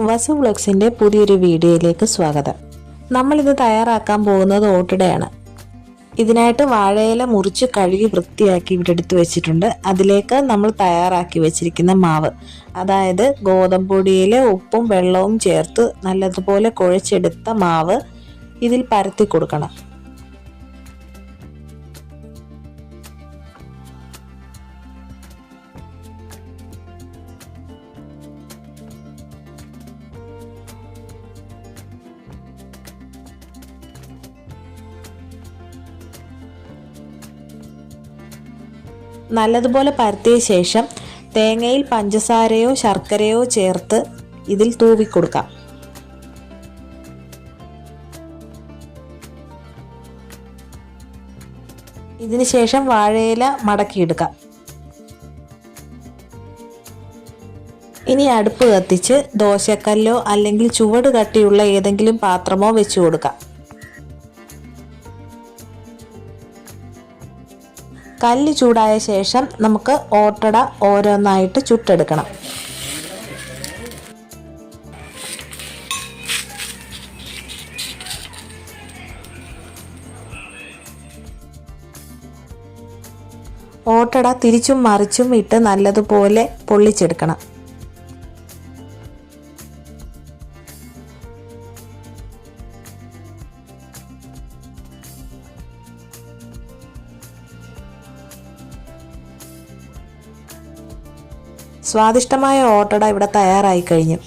വസു വ്ലോഗ്സിൻ്റെ പുതിയൊരു വീഡിയോയിലേക്ക് സ്വാഗതം. നമ്മളിത് തയ്യാറാക്കാൻ പോകുന്നത് ഓട്ടടയാണ്. ഇതിനായിട്ട് വാഴയില മുറിച്ച് കഴുകി വൃത്തിയാക്കി ഇവിടെ എടുത്ത് വെച്ചിട്ടുണ്ട്. അതിലേക്ക് നമ്മൾ തയ്യാറാക്കി വെച്ചിരിക്കുന്ന മാവ്, അതായത് ഗോതമ്പ് പൊടിയിൽ ഉപ്പും വെള്ളവും ചേർത്ത് നല്ലതുപോലെ കുഴച്ചെടുത്ത മാവ് ഇതിൽ പരത്തി കൊടുക്കണം. നല്ലതുപോലെ പരത്തിയ ശേഷം തേങ്ങയിൽ പഞ്ചസാരയോ ശർക്കരയോ ചേർത്ത് ഇതിൽ തൂവിക്കൊടുക്കാം. ഇതിന് ശേഷം വാഴയില മടക്കിയെടുക്കാം. ഇനി അടുപ്പ് കത്തിച്ച് ദോശക്കല്ലോ അല്ലെങ്കിൽ ചുവട് കട്ടിയുള്ള ഏതെങ്കിലും പാത്രമോ വെച്ച് കൊടുക്കാം. കല്ല് ചൂടായ ശേഷം നമുക്ക് ഓട്ടട ഓരോന്നായിട്ട് ചുട്ടെടുക്കണം. ഓട്ടട തിരിച്ചും മറിച്ചും ഇട്ട് നല്ലതുപോലെ പൊള്ളിച്ചെടുക്കണം. സ്വാദിഷ്ടമായ ഓട്ടട ഇവിടെ തയ്യാറായി കഴിഞ്ഞു.